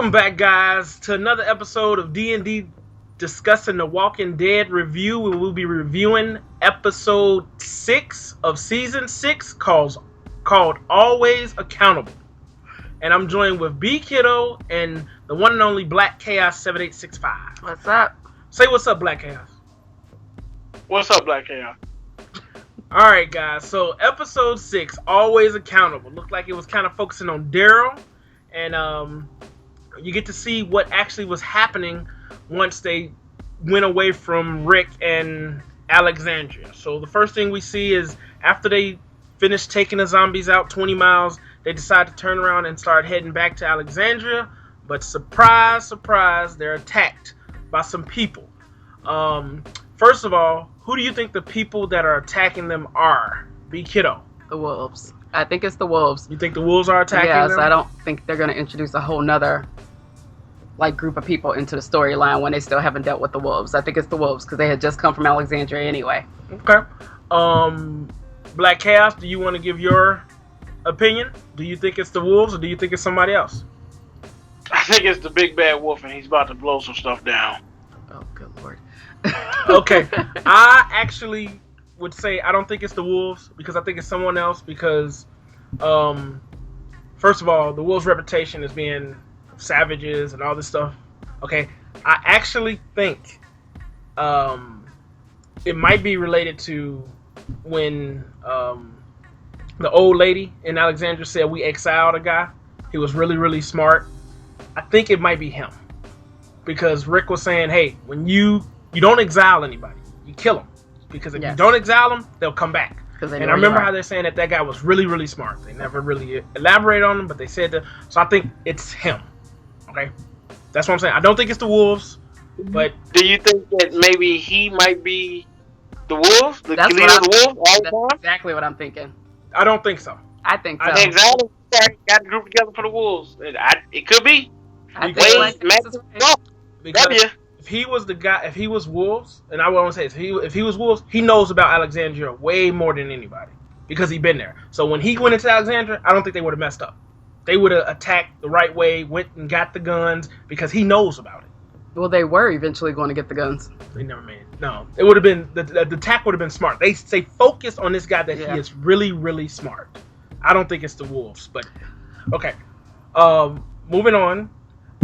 Welcome back, guys, to another episode of D&D discussing the Walking Dead review. We will be reviewing episode 6 of season 6 called Always Accountable. And I'm joined with B Kiddo and the one and only BLACK-KAOS 7865. What's up? Say what's up, BLACK-KAOS. What's up, BLACK-KAOS? Alright, guys, so episode 6, Always Accountable. Looked like it was kind of focusing on Daryl. And you get to see what actually was happening once they went away from Rick and Alexandria. So the first thing we see is after they finish taking the zombies out 20 miles, they decide to turn around and start heading back to Alexandria. But surprise, surprise, they're attacked by some people. First of all, who do you think the people that are attacking them are? B Kiddo. The wolves. I think it's the wolves. You think the wolves are attacking them? Yes, I don't think they're going to introduce a whole nother group of people into the storyline when they still haven't dealt with the wolves. I think it's the wolves because they had just come from Alexandria anyway. Okay. BLACK-KAOS, do you want to give your opinion? Do you think it's the wolves or do you think it's somebody else? I think it's the big bad wolf and he's about to blow some stuff down. Oh, good Lord. Okay. I actually would say I don't think it's the wolves because I think it's someone else because first of all, the wolves' reputation is being savages and all this stuff. Okay. I actually think it might be related to when the old lady in Alexandria said we exiled a guy. He was really, really smart. I think it might be him. Because Rick was saying, hey, when you don't exile anybody, you kill them. Because if you don't exile them, they'll come back. And I remember how they're saying that guy was really, really smart. They never really elaborate on him, but they said that. So I think it's him. Okay? That's what I'm saying. I don't think it's the wolves, but... Do you think that maybe he might be the wolves? The leader of the wolves? That's exactly what I'm thinking. I don't think so. I think so. Exactly. Got the group together for the wolves. It could be. I think because if he was the guy, if he was wolves, and I want to say this, if he was wolves, he knows about Alexandria way more than anybody because he's been there. So when he went into Alexandria, I don't think they would have messed up. They would have attacked the right way, went and got the guns because he knows about it. Well, they were eventually going to get the guns. They never made it. No, it would have been the attack would have been smart. They focused on this guy that he is really, really smart. I don't think it's the wolves, but okay. Moving on.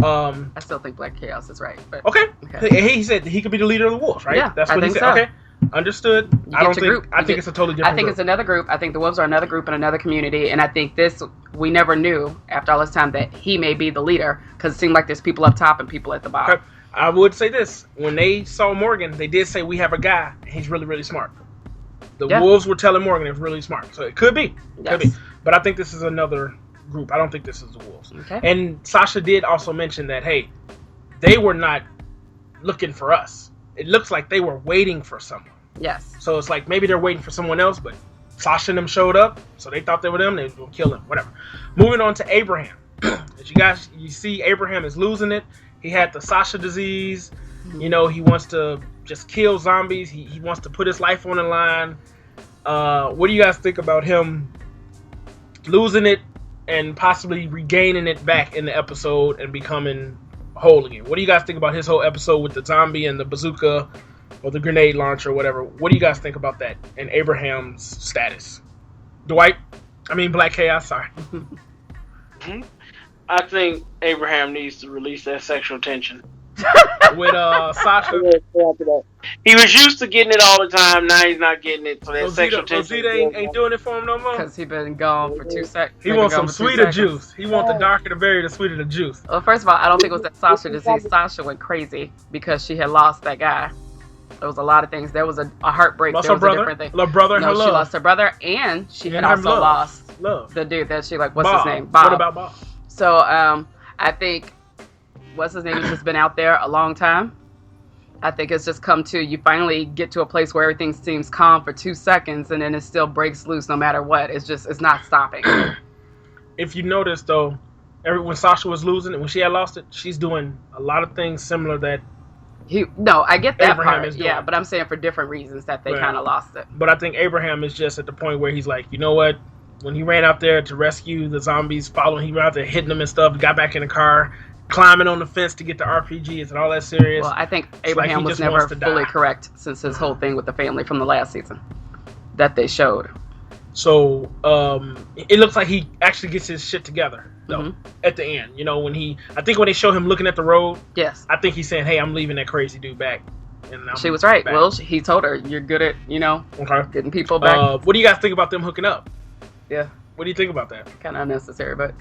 I still think BLACK-KAOS is right. But, okay. He said he could be the leader of the wolves, right? Yeah, that's what he said. So. Okay, understood. I don't think. I think it's a totally different. I think it's another group. I think the wolves are another group in another community, and I think this we never knew after all this time that he may be the leader because it seemed like there's people up top and people at the bottom. Okay. I would say this: when they saw Morgan, they did say we have a guy, and he's really, really smart. The wolves were telling Morgan it's really smart, so it could be. Could be. But I think this is another group. I don't think this is the wolves. Okay. And Sasha did also mention that, hey, they were not looking for us. It looks like they were waiting for someone. Yes. So it's like maybe they're waiting for someone else, but Sasha and them showed up, so they thought they were them. They were going to kill them, whatever. Moving on to Abraham. As you see, Abraham is losing it. He had the Sasha disease. You know, he wants to just kill zombies. He wants to put his life on the line. What do you guys think about him losing it and possibly regaining it back in the episode and becoming whole again? What do you guys think about his whole episode with the zombie and the bazooka or the grenade launcher or whatever? What do you guys think about that and Abraham's status? BLACK-KAOS, sorry. I think Abraham needs to release that sexual tension. With Sasha. He was used to getting it all the time. Now he's not getting it. So that sexual tension ain't doing it for him no more. Because he's been gone for 2 seconds. He wants some sweeter juice. He wants the darker the berry, the sweeter the juice. Well, first of all, I don't think it was that Sasha disease. Sasha went crazy because she had lost that guy. There was a lot of things. There was a heartbreak. Lost there her was brother. A different thing. Her brother and no, her love. She lost her brother, and she had also lost the dude that she what's Bob. his name? Bob. What about Bob? So I think what's his name has just been out there a long time. I think it's just come to you finally get to a place where everything seems calm for 2 seconds and then it still breaks loose no matter what. It's not stopping. If you notice though, when Sasha was losing it, when she had lost it, she's doing a lot of things similar that I get that Abraham part. is doing. Yeah, but I'm saying for different reasons that they kind of lost it. But I think Abraham is just at the point where he's like, you know what? When he ran out there to rescue the zombies, he ran out there hitting them and stuff, got back in the car, climbing on the fence to get the RPG. Is it all that serious? Well, I think It's like Abraham he was just never wants to fully die. correct since his whole thing with the family from the last season that they showed. So it looks like he actually gets his shit together though Mhm. at the end. You know, I think when they show him looking at the road, Yes. I think he's saying, "Hey, I'm leaving that crazy dude back." And She was right. back. Well, he told her, "You're good at, Okay. getting people back." What do you guys think about them hooking up? Yeah. What do you think about that? Kind of unnecessary, but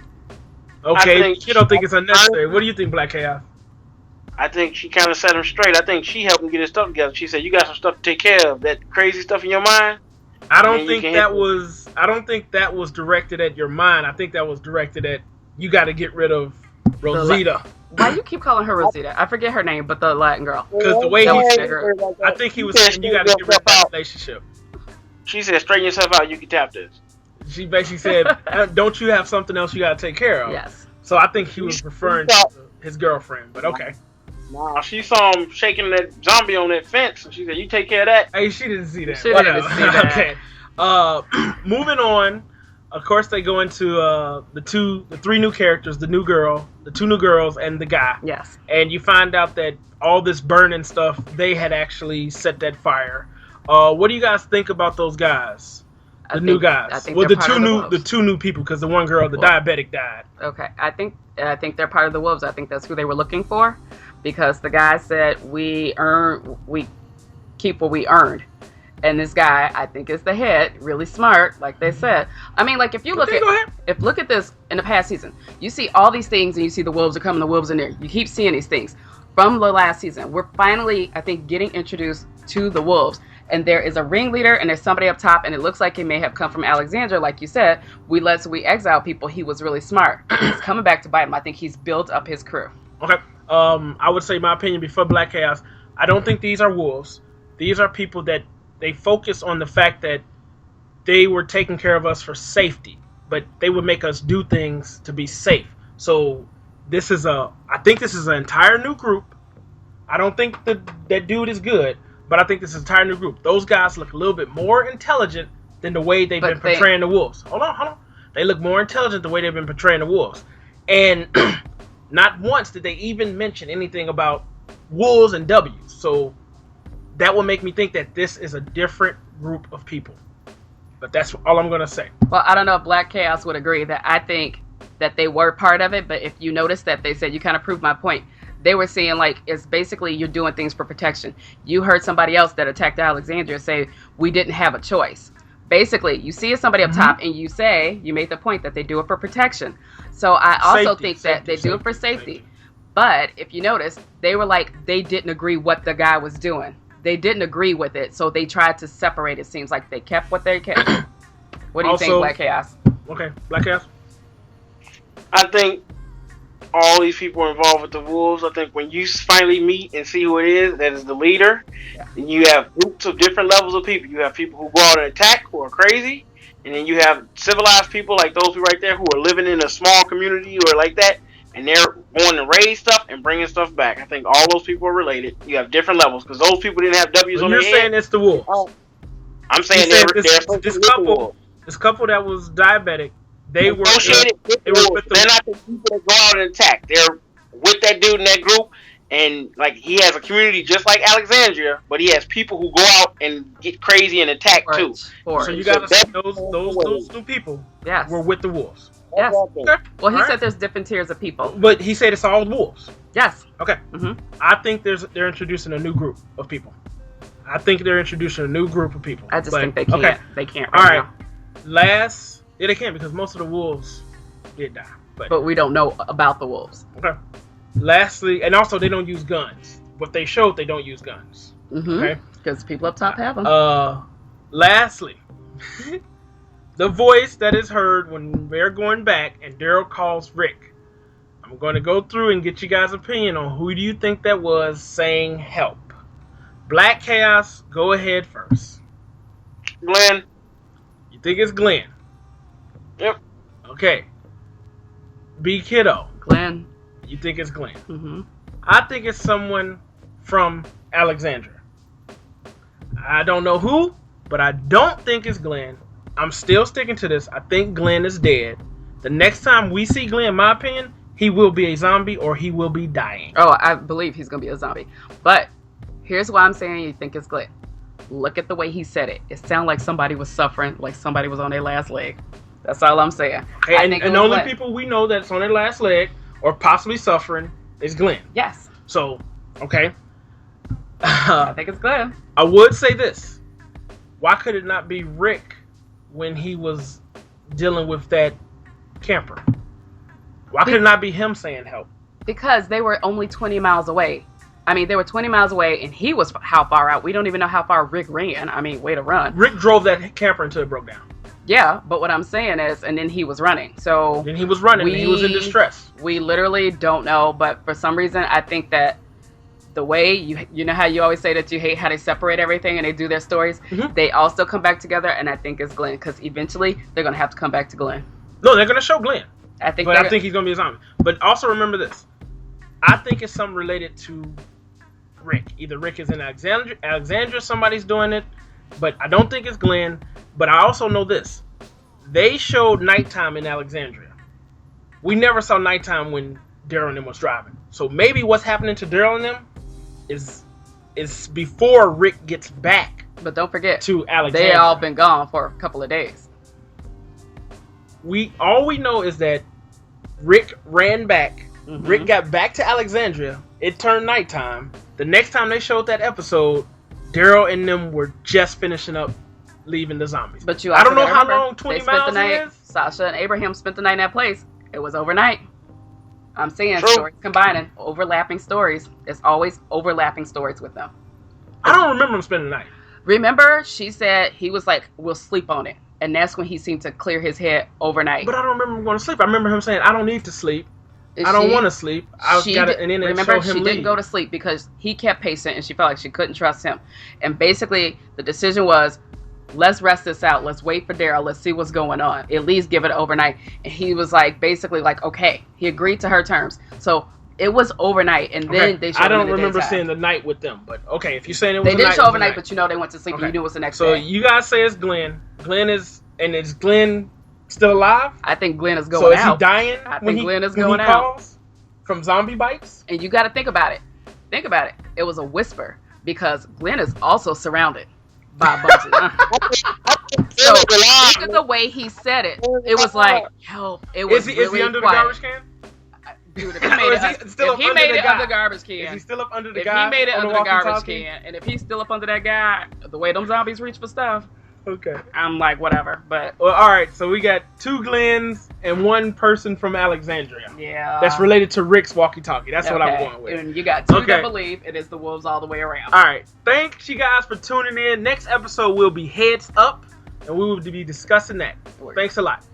Okay, you don't think it's unnecessary. What do you think, Black Chaos? I think she kind of set him straight. I think she helped him get his stuff together. She said, "You got some stuff to take care of. That crazy stuff in your mind." I don't you think can that hit was. I don't think that was directed at your mind. I think that was directed at you. Got to get rid of Rosita why you keep calling her Rosita? I forget her name, but the Latin girl. because the way That he was said, bigger. I think he was saying you got to get rid of that relationship. She said, "Straighten yourself out. You can tap this." She basically said, "Don't you have something else you got to take care of?" Yes. So I think he was referring to his girlfriend. But okay. Nah, she saw him shaking that zombie on that fence, and she said, "You take care of that." Hey, she didn't see that. She didn't see that. Okay. Moving on. Of course, they go into the three new characters, the two new girls, and the guy. Yes. And you find out that all this burning stuff, they had actually set that fire. What do you guys think about those guys? The new guys. I think Well, they're the part of two Wolves. new people, because the one girl, the diabetic, died. Okay. I think they're part of the Wolves. I think that's who they were looking for, because the guy said we keep what we earned. And this guy, I think, is the head, really smart, like they said. I mean, like, if you look at this in the past season, you see all these things, and you see the wolves are coming, the wolves in there. You keep seeing these things. From the last season, we're finally, I think, getting introduced to the wolves. And there is a ringleader, and there's somebody up top, and it looks like he may have come from Alexandria, like you said. We exile people. He was really smart. He's coming back to bite him. I think he's built up his crew. Okay. I would say my opinion before Black Chaos. I don't think these are wolves. These are people that they focus on the fact that they were taking care of us for safety, but they would make us do things to be safe. So I think this is an entire new group. I don't think that dude is good, but I think this is an entire new group. Those guys look a little bit more intelligent than the way they've been portraying the wolves. Hold on. They look more intelligent the way they've been portraying the wolves. And not once did they even mention anything about wolves and W's. So that will make me think that this is a different group of people. But that's all I'm going to say. Well, I don't know if Black Chaos would agree that I think that they were part of it, but if you notice that they said, you kind of proved my point. They were saying, like, it's basically you're doing things for protection. You heard somebody else that attacked Alexandria say, we didn't have a choice. Basically, you see somebody up top and you made the point that they do it for protection. So I also think that they do it for safety. But if you notice, they were like, they didn't agree what the guy was doing. They didn't agree with it, so they tried to separate. It seems like they kept what they kept. What do you think, Black Chaos? Okay, Black Chaos? I think all these people are involved with the wolves. I think when you finally meet and see who it is that is the leader, and you have groups of different levels of people. You have people who go out and attack, who are crazy, and then you have civilized people like those people right there who are living in a small community or like that, and they're going to raise stuff and bringing stuff back. I think all those people are related. You have different levels because those people didn't have W's on their head. You're saying it's the wolves. I'm saying this couple that was diabetic, they were with they're not the people that go out and attack. They're with that dude in that group, and like he has a community just like Alexandria, but he has people who go out and get crazy and attack too. So you gotta say those two people were with the wolves. Yes. Okay. Well, he said there's different tiers of people. But he said it's all wolves. Yes. Okay. Mm-hmm. I think they're introducing a new group of people. I think they're introducing a new group of people. I just think they can't. Okay. They can't all right. now. They can't because most of the wolves did die. But we don't know about the wolves. Okay. Lastly, and also they don't use guns. What they showed, they don't use guns. Mm-hmm. Okay. Because people up top have them. Lastly, the voice that is heard when they're going back and Daryl calls Rick. I'm going to go through and get you guys' opinion on who do you think that was saying help. Black Chaos, go ahead first. Glenn. You think it's Glenn? Yep. Okay. B Kiddo. Glenn. You think it's Glenn? Mm-hmm. I think it's someone from Alexandria. I don't know who, but I don't think it's Glenn. I'm still sticking to this. I think Glenn is dead. The next time we see Glenn, in my opinion, he will be a zombie or he will be dying. Oh, I believe he's gonna be a zombie. But here's why I'm saying you think it's Glenn. Look at the way he said it. It sounded like somebody was suffering, like somebody was on their last leg. That's all I'm saying. Okay, and the only people we know that's on their last leg or possibly suffering is Glenn. Yes. So, okay. I think it's Glenn. I would say this. Why could it not be Rick when he was dealing with that camper? Why could it not be him saying help? Because they were only 20 miles away. I mean, they were 20 miles away, and he was how far out? We don't even know how far Rick ran. I mean, way to run. Rick drove that camper until it broke down. Yeah, but what I'm saying is, and then he was running. So then he was running, and he was in distress. We literally don't know, but for some reason, I think that the way, you know how you always say that you hate how they separate everything and they do their stories? Mm-hmm. They all still come back together, and I think it's Glenn, because eventually they're going to have to come back to Glenn. No, they're going to show Glenn. I think he's going to be a zombie. But also remember this. I think it's something related to Rick. Either Rick is in Alexandria, somebody's doing it, but I don't think it's Glenn. But I also know this. They showed nighttime in Alexandria. We never saw nighttime when Daryl and them was driving. So maybe what's happening to Daryl and them is before Rick gets back. But don't forget, to Alexandria. They all been gone for a couple of days. All we know is that Rick ran back. Mm-hmm. Rick got back to Alexandria. It turned nighttime. The next time they showed that episode, Daryl and them were just finishing up leaving the zombies. But I don't know how long 20 miles is. Sasha and Abraham spent the night in that place. It was overnight. I'm saying True. Stories combining, overlapping stories. There's always overlapping stories with them. I don't remember him spending the night. Remember, she said he was like, we'll sleep on it. And that's when he seemed to clear his head overnight. But I don't remember him going to sleep. I remember him saying, I don't need to sleep. I don't want to sleep. And then remember, she didn't go to sleep because he kept pacing and she felt like she couldn't trust him. And basically, the decision was, let's rest this out. Let's wait for Daryl. Let's see what's going on. At least give it overnight. And he was like, basically like, okay. He agreed to her terms. So it was overnight. And then they showed I don't him in the remember daytime. seeing the night with them. But okay, if you're saying it was they a didn't night, show overnight, but you know they went to sleep and you knew it was the next day. So you guys say it's Glenn. Is Glenn still alive? I think Glenn is going out. So is he dying when Glenn is going out. Calls from zombie bites? And you got to think about it. Think about it. It was a whisper because Glenn is also surrounded by a bunch of So look at the way he said it. It was like, help. It was really is he under quiet. the garbage can? Dude, if he made it under the garbage can. Is he still up under the guy? If he made it under the garbage walkie-talkie? can, and if he's still up under that guy, the way them zombies reach for stuff, okay. I'm like, whatever. But well, all right. So we got 2 Glenns and 1 person from Alexandria. Yeah. That's related to Rick's walkie-talkie. That's what I'm going with. And you got 2 that believe it is the wolves all the way around. All right. Thanks, you guys, for tuning in. Next episode will be Heads Up, and we will be discussing that. Thanks a lot.